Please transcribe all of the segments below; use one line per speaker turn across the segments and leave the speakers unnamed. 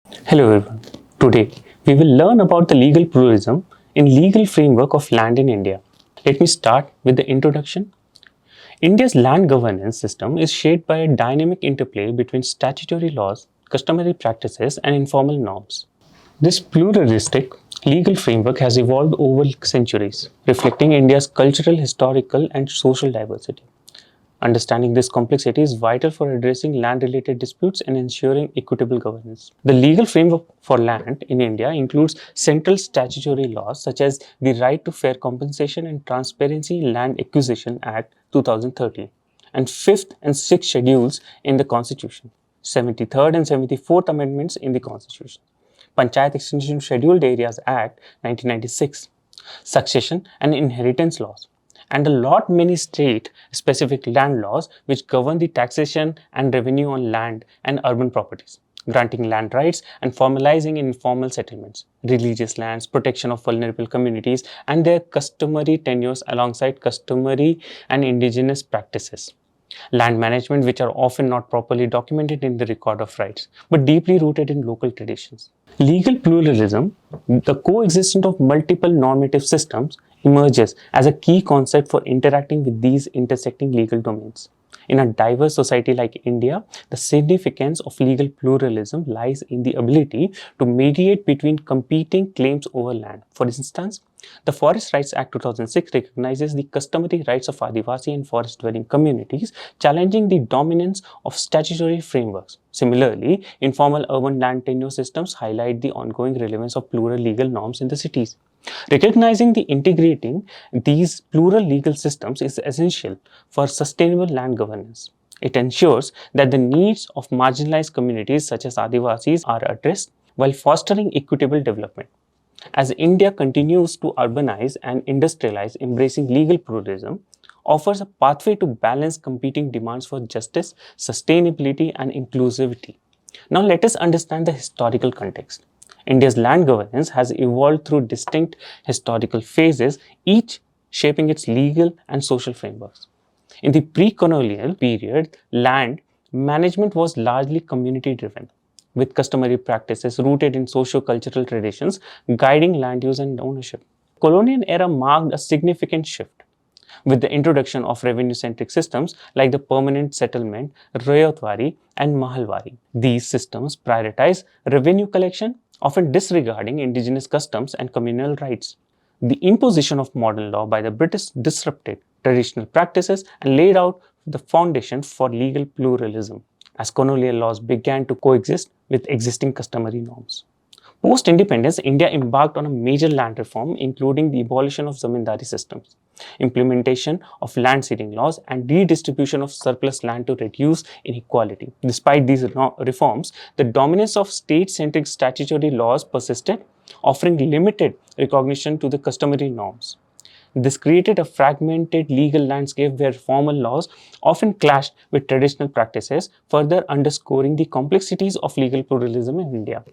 Hello everyone. Today we will learn about the legal pluralism in legal framework of land in India. Let me start with the introduction. India's land governance system is shaped by a dynamic interplay between statutory laws, customary practices and informal norms. This pluralistic legal framework has evolved over centuries, reflecting India's cultural, historical and social diversity. Understanding this complexity is vital for addressing land related disputes and ensuring equitable governance. The legal framework for land in India includes central statutory laws such as the Right to Fair Compensation and Transparency in Land Acquisition Act 2013 and 5th and 6th schedules in the Constitution, 73rd and 74th amendments in the Constitution, Panchayat Extension Scheduled Areas Act 1996, succession and inheritance laws, and a lot many state specific land laws which govern the taxation and revenue on land and urban properties, granting land rights and formalizing informal settlements, religious lands, protection of vulnerable communities and their customary tenures alongside customary and indigenous practices, land management which are often not properly documented in the record of rights but deeply rooted in local traditions. Legal pluralism, the coexistence of multiple normative systems, emerges as a key concept for interacting with these intersecting legal domains. In a diverse society like India, the significance of legal pluralism lies in the ability to mediate between competing claims over land. For instance, the Forest Rights Act 2006 recognizes the customary rights of Adivasi and forest dwelling communities, challenging the dominance of statutory frameworks. Similarly, informal urban land tenure systems highlight the ongoing relevance of plural legal norms in the cities. Recognizing the integrating these plural legal systems is essential for sustainable land governance. It ensures that the needs of marginalized communities such as Adivasis are addressed while fostering equitable development. As India continues to urbanize and industrialize, embracing legal pluralism offers a pathway to balance competing demands for justice, sustainability, and inclusivity. Now, let us understand the historical context. India's land governance has evolved through distinct historical phases, each shaping its legal and social frameworks. In the pre colonial period, land management was largely community driven, with customary practices rooted in socio cultural traditions guiding land use and ownership. Colonial era marked a significant shift with the introduction of revenue-centric systems like the permanent settlement, Rayotwari and Mahalwari. These systems prioritize revenue collection, often disregarding indigenous customs and communal rights. The imposition of modern law by the British disrupted traditional practices and laid out the foundation for legal pluralism as colonial laws began to coexist with existing customary norms. Post independence, India embarked on a major land reform, including the abolition of zamindari systems, implementation of land ceding laws, and redistribution of surplus land to reduce inequality. Despite these reforms, the dominance of state centric statutory laws persisted, offering limited recognition to the customary norms. This created a fragmented legal landscape where formal laws often clashed with traditional practices, further underscoring the complexities of legal pluralism in India.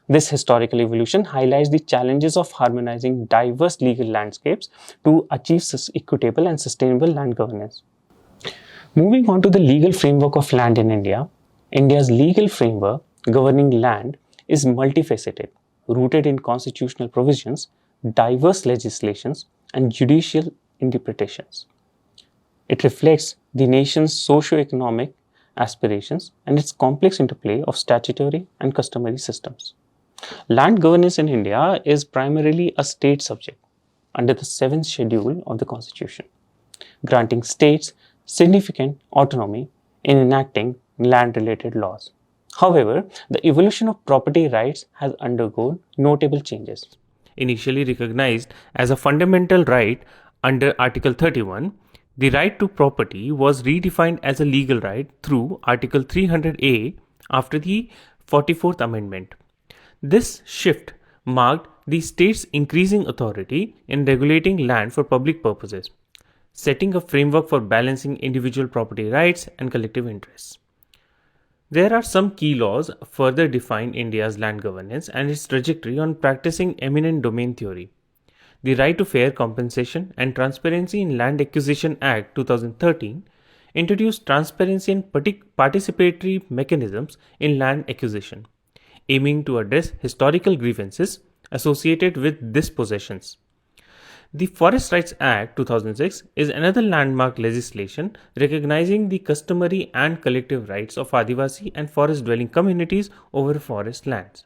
This historical evolution highlights the challenges of harmonizing diverse legal landscapes to achieve equitable and sustainable land governance. Moving on to the legal framework of land in India, India's legal framework governing land is multifaceted, rooted in constitutional provisions, diverse legislations, and judicial interpretations. It reflects the nation's socio-economic aspirations and its complex interplay of statutory and customary systems. Land governance in India is primarily a state subject under the 7th schedule of the Constitution, granting states significant autonomy in enacting land related laws. However, the evolution of property rights has undergone notable changes. Initially recognized as a fundamental right under Article 31, the right to property was redefined as a legal right through Article 300A after the 44th Amendment. This shift marked the state's increasing authority in regulating land for public purposes, setting a framework for balancing individual property rights and collective interests. There are some key laws further define India's land governance and its trajectory on practicing eminent domain theory. The Right to Fair Compensation and Transparency in Land Acquisition Act 2013 introduced transparency and participatory mechanisms in land acquisition, aiming to address historical grievances associated with dispossessions. The Forest Rights Act 2006 is another landmark legislation recognizing the customary and collective rights of Adivasi and forest dwelling communities over forest lands.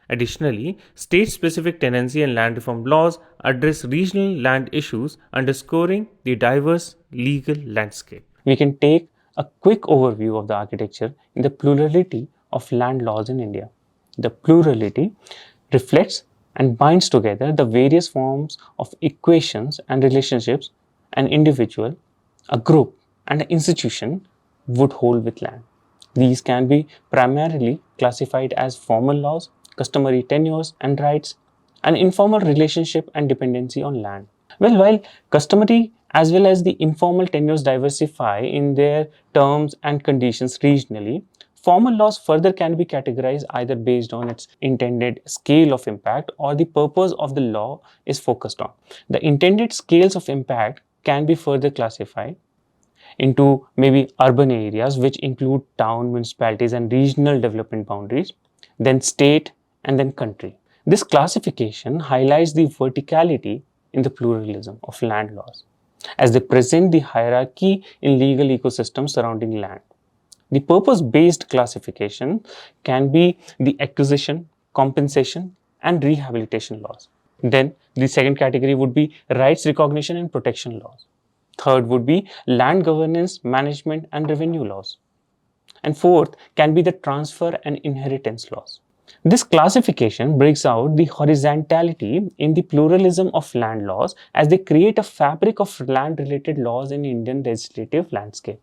Additionally, state specific tenancy and land reform laws address regional land issues, underscoring the diverse legal landscape. We can take a quick overview of the architecture in the plurality of land laws in India. The plurality reflects and binds together the various forms of equations and relationships an individual, a group, and an institution would hold with land. These can be primarily classified as formal laws, customary tenures and rights, and informal relationship and dependency on land. Well, while customary as well as the informal tenures diversify in their terms and conditions regionally, formal laws further can be categorized either based on its intended scale of impact or the purpose of the law is focused on. The intended scales of impact can be further classified into maybe urban areas, which include town, municipalities, and regional development boundaries, then state, and then country. This classification highlights the verticality in the pluralism of land laws, as they present the hierarchy in legal ecosystems surrounding land. The purpose based classification can be the acquisition, compensation, and rehabilitation laws. Then the second category would be rights recognition and protection laws. Third would be land governance, management, and revenue laws. And fourth can be the transfer and inheritance laws. This classification brings out the horizontality in the pluralism of land laws as they create a fabric of land related laws in Indian legislative landscape.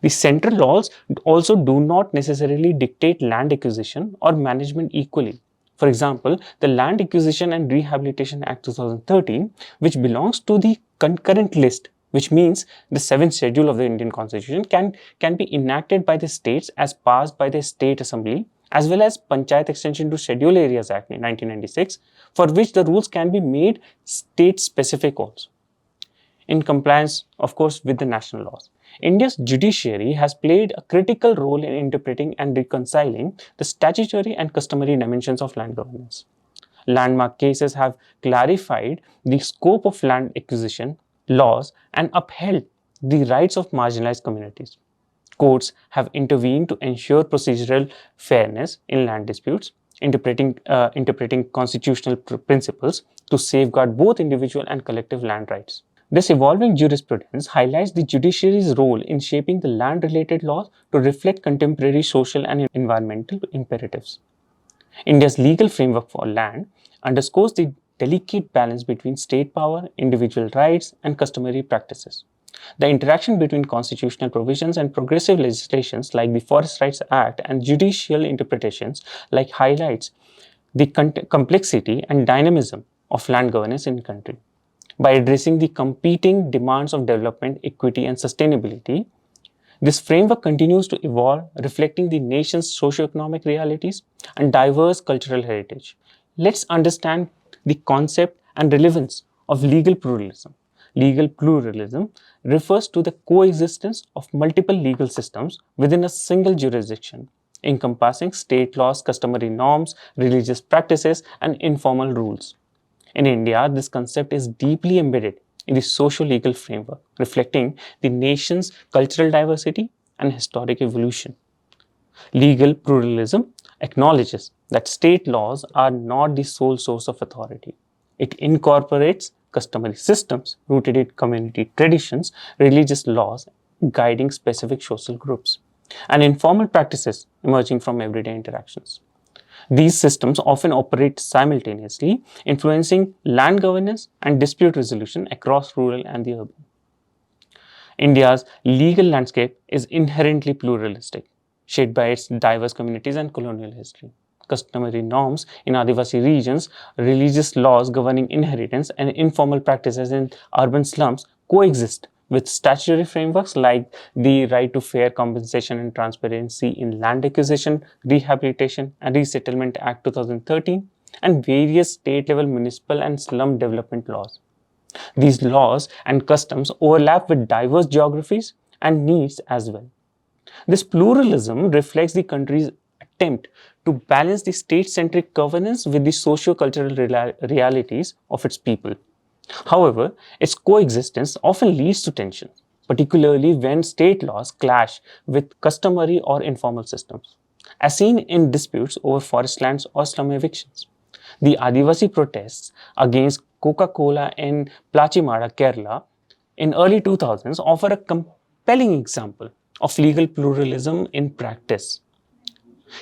The central laws also do not necessarily dictate land acquisition or management equally. For example, the Land Acquisition and Rehabilitation Act 2013, which belongs to the concurrent list, which means the seventh schedule of the Indian Constitution, can be enacted by the states as passed by the State Assembly, as well as Panchayat Extension to Schedule Areas Act 1996, for which the rules can be made state specific also, in compliance, of course, with the national laws. India's judiciary has played a critical role in interpreting and reconciling the statutory and customary dimensions of land governance. Landmark cases have clarified the scope of land acquisition laws and upheld the rights of marginalized communities. Courts have intervened to ensure procedural fairness in land disputes, interpreting constitutional principles to safeguard both individual and collective land rights. This evolving jurisprudence highlights the judiciary's role in shaping the land-related laws to reflect contemporary social and environmental imperatives. India's legal framework for land underscores the delicate balance between state power, individual rights, and customary practices. The interaction between constitutional provisions and progressive legislations like the Forest Rights Act and judicial interpretations like highlights the complexity and dynamism of land governance in the country. By addressing the competing demands of development, equity, and sustainability, this framework continues to evolve, reflecting the nation's socio-economic realities and diverse cultural heritage. Let's understand the concept and relevance of legal pluralism. Legal pluralism refers to the coexistence of multiple legal systems within a single jurisdiction, encompassing state laws, customary norms, religious practices, and informal rules. In India, this concept is deeply embedded in the socio-legal framework, reflecting the nation's cultural diversity and historic evolution. Legal pluralism acknowledges that state laws are not the sole source of authority. It incorporates customary systems rooted in community traditions, religious laws guiding specific social groups, and informal practices emerging from everyday interactions. These systems often operate simultaneously, influencing land governance and dispute resolution across rural and the urban. India's legal landscape is inherently pluralistic, shaped by its diverse communities and colonial history. Customary norms in Adivasi regions, religious laws governing inheritance, and informal practices in urban slums coexist with statutory frameworks like the right to fair compensation and transparency in land acquisition, rehabilitation, and resettlement Act 2013, and various state level municipal and slum development laws. These laws and customs overlap with diverse geographies and needs as well. This pluralism reflects the country's attempt to balance the state-centric governance with the socio-cultural realities of its people. However, its coexistence often leads to tension, particularly when state laws clash with customary or informal systems, as seen in disputes over forest lands or slum evictions. The Adivasi protests against Coca-Cola in Plachimada, Kerala in early 2000s offer a compelling example of legal pluralism in practice.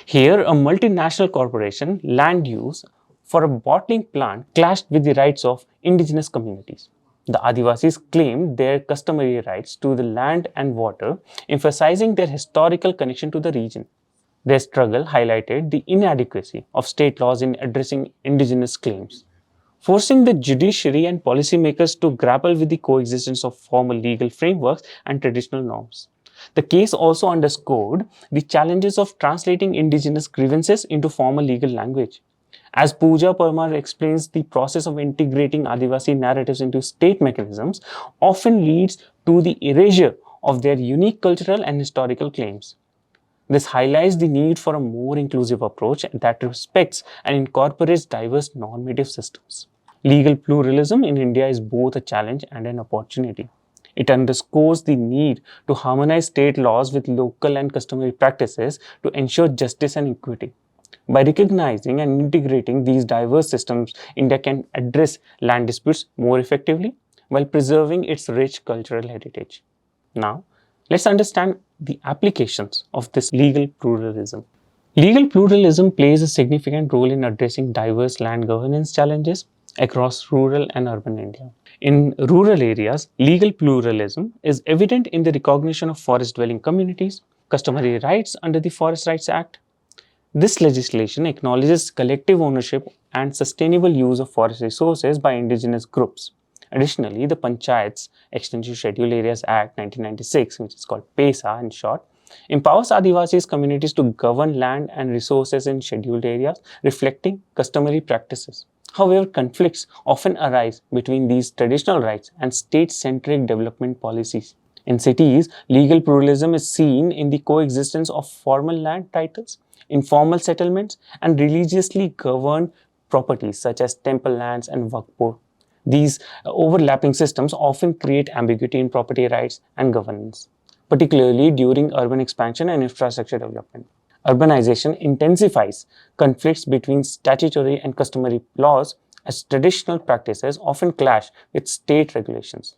Here, a multinational corporation land use for a bottling plant clashed with the rights of indigenous communities. The Adivasis claimed their customary rights to the land and water, emphasizing their historical connection to the region. Their struggle highlighted the inadequacy of state laws in addressing indigenous claims, forcing the judiciary and policymakers to grapple with the coexistence of formal legal frameworks and traditional norms. The case also underscored the challenges of translating indigenous grievances into formal legal language. As Pooja Parmar explains, the process of integrating Adivasi narratives into state mechanisms often leads to the erasure of their unique cultural and historical claims. This highlights the need for a more inclusive approach that respects and incorporates diverse normative systems. Legal pluralism in India is both a challenge and an opportunity. It underscores the need to harmonize state laws with local and customary practices to ensure justice and equity. By recognizing and integrating these diverse systems, India can address land disputes more effectively while preserving its rich cultural heritage. Now, let's understand the applications of this legal pluralism. Legal pluralism plays a significant role in addressing diverse land governance challenges across rural and urban India. In rural areas, legal pluralism is evident in the recognition of forest dwelling communities, customary rights under the Forest Rights Act. This legislation acknowledges collective ownership and sustainable use of forest resources by indigenous groups. Additionally, the Panchayats Extensive Scheduled Areas Act 1996, which is called PESA in short, empowers Adivasis communities to govern land and resources in scheduled areas, reflecting customary practices. However, conflicts often arise between these traditional rights and state-centric development policies. In cities, legal pluralism is seen in the coexistence of formal land titles, informal settlements, and religiously governed properties such as temple lands and waqf. These overlapping systems often create ambiguity in property rights and governance, particularly during urban expansion and infrastructure development. Urbanization intensifies conflicts between statutory and customary laws as traditional practices often clash with state regulations.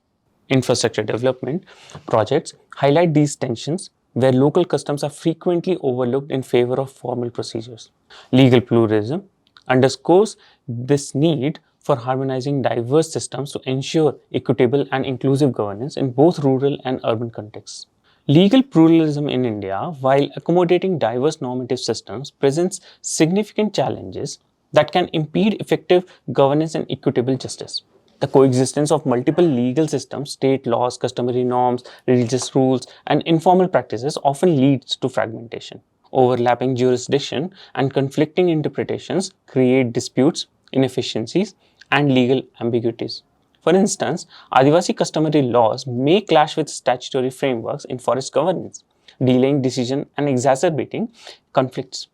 Infrastructure development projects highlight these tensions where local customs are frequently overlooked in favor of formal procedures. Legal pluralism underscores this need for harmonizing diverse systems to ensure equitable and inclusive governance in both rural and urban contexts. Legal pluralism in India, while accommodating diverse normative systems, presents significant challenges that can impede effective governance and equitable justice. The coexistence of multiple legal systems, state laws, customary norms, religious rules, and informal practices often leads to fragmentation. Overlapping jurisdiction and conflicting interpretations create disputes, inefficiencies, and legal ambiguities. For instance, Adivasi customary laws may clash with statutory frameworks in forest governance, delaying decision and exacerbating conflicts.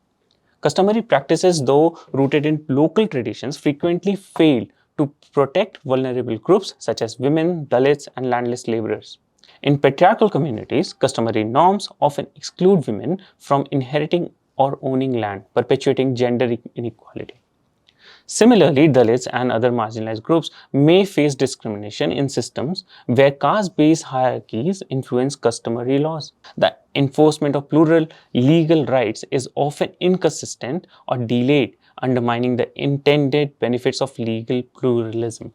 Customary practices, though rooted in local traditions, frequently fail to protect vulnerable groups such as women, Dalits, and landless laborers. In patriarchal communities, customary norms often exclude women from inheriting or owning land, perpetuating gender inequality. Similarly, Dalits and other marginalized groups may face discrimination in systems where caste-based hierarchies influence customary laws. The enforcement of plural legal rights is often inconsistent or delayed, undermining the intended benefits of legal pluralism.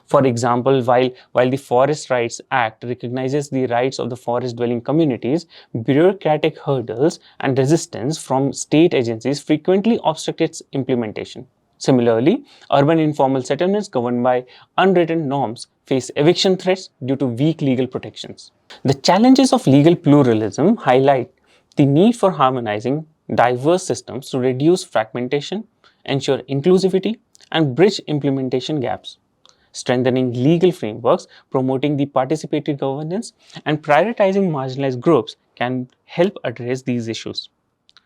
For example, while the Forest Rights Act recognizes the rights of the forest dwelling communities, bureaucratic hurdles and resistance from state agencies frequently obstruct its implementation. Similarly, urban informal settlements governed by unwritten norms face eviction threats due to weak legal protections. The challenges of legal pluralism highlight the need for harmonizing diverse systems to reduce fragmentation, ensure inclusivity, and bridge implementation gaps. Strengthening legal frameworks, promoting the participatory governance, and prioritizing marginalized groups can help address these issues.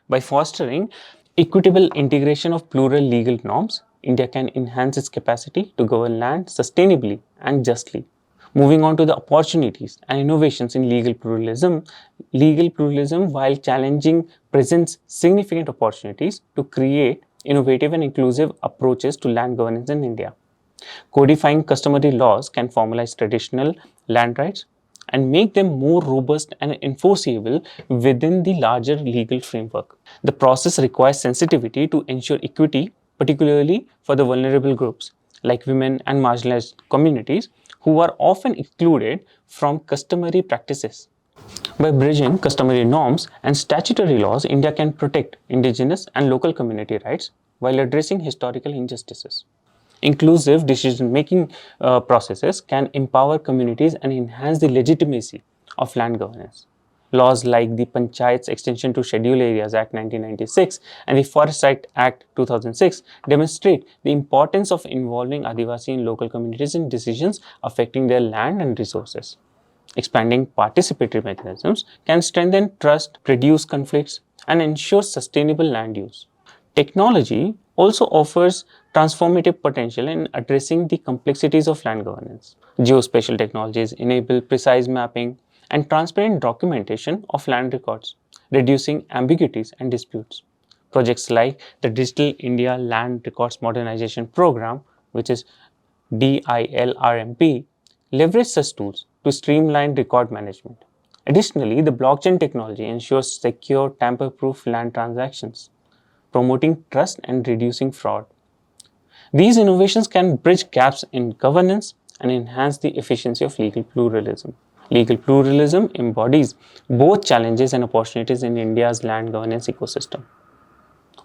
By fostering Equitable integration of plural legal norms, India can enhance its capacity to govern land sustainably and justly. Moving on to the opportunities and innovations in legal pluralism, while challenging, presents significant opportunities to create innovative and inclusive approaches to land governance in India. Codifying customary laws can formalize traditional land rights and make them more robust and enforceable within the larger legal framework. The process requires sensitivity to ensure equity, particularly for the vulnerable groups like women and marginalized communities who are often excluded from customary practices. By bridging customary norms and statutory laws, India can protect indigenous and local community rights while addressing historical injustices. Inclusive decision making processes can empower communities and enhance the legitimacy of land governance. Laws like the Panchayats Extension to Scheduled Areas Act 1996 and the Forest Right Act 2006 demonstrate the importance of involving Adivasi and local communities in decisions affecting their land and resources. Expanding participatory mechanisms can strengthen trust, reduce conflicts, and ensure sustainable land use. Technology also offers transformative potential in addressing the complexities of land governance. Geospatial technologies enable precise mapping and transparent documentation of land records, reducing ambiguities and disputes. Projects like the Digital India Land Records Modernization Program, which is DILRMP, leverage such tools to streamline record management. Additionally, the blockchain technology ensures secure, tamper proof land transactions, promoting trust and reducing fraud. These innovations can bridge gaps in governance and enhance the efficiency of legal pluralism. Legal pluralism embodies both challenges and opportunities in India's land governance ecosystem.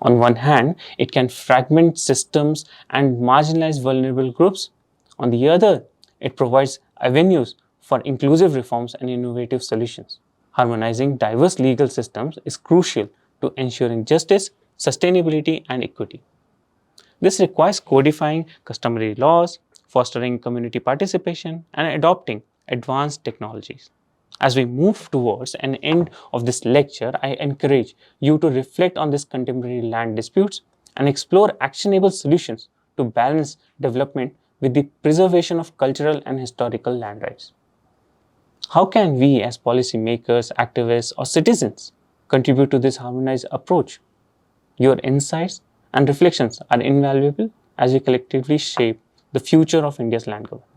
On one hand, it can fragment systems and marginalize vulnerable groups. On the other, it provides avenues for inclusive reforms and innovative solutions. Harmonizing diverse legal systems is crucial to ensuring justice, sustainability, and equity. This requires codifying customary laws, fostering community participation, and adopting advanced technologies. As we move towards an end of this lecture, I encourage you to reflect on these contemporary land disputes and explore actionable solutions to balance development with the preservation of cultural and historical land rights. How can we, as policymakers, activists, or citizens, contribute to this harmonized approach? Your insights and reflections are invaluable as we collectively shape the future of India's land governance.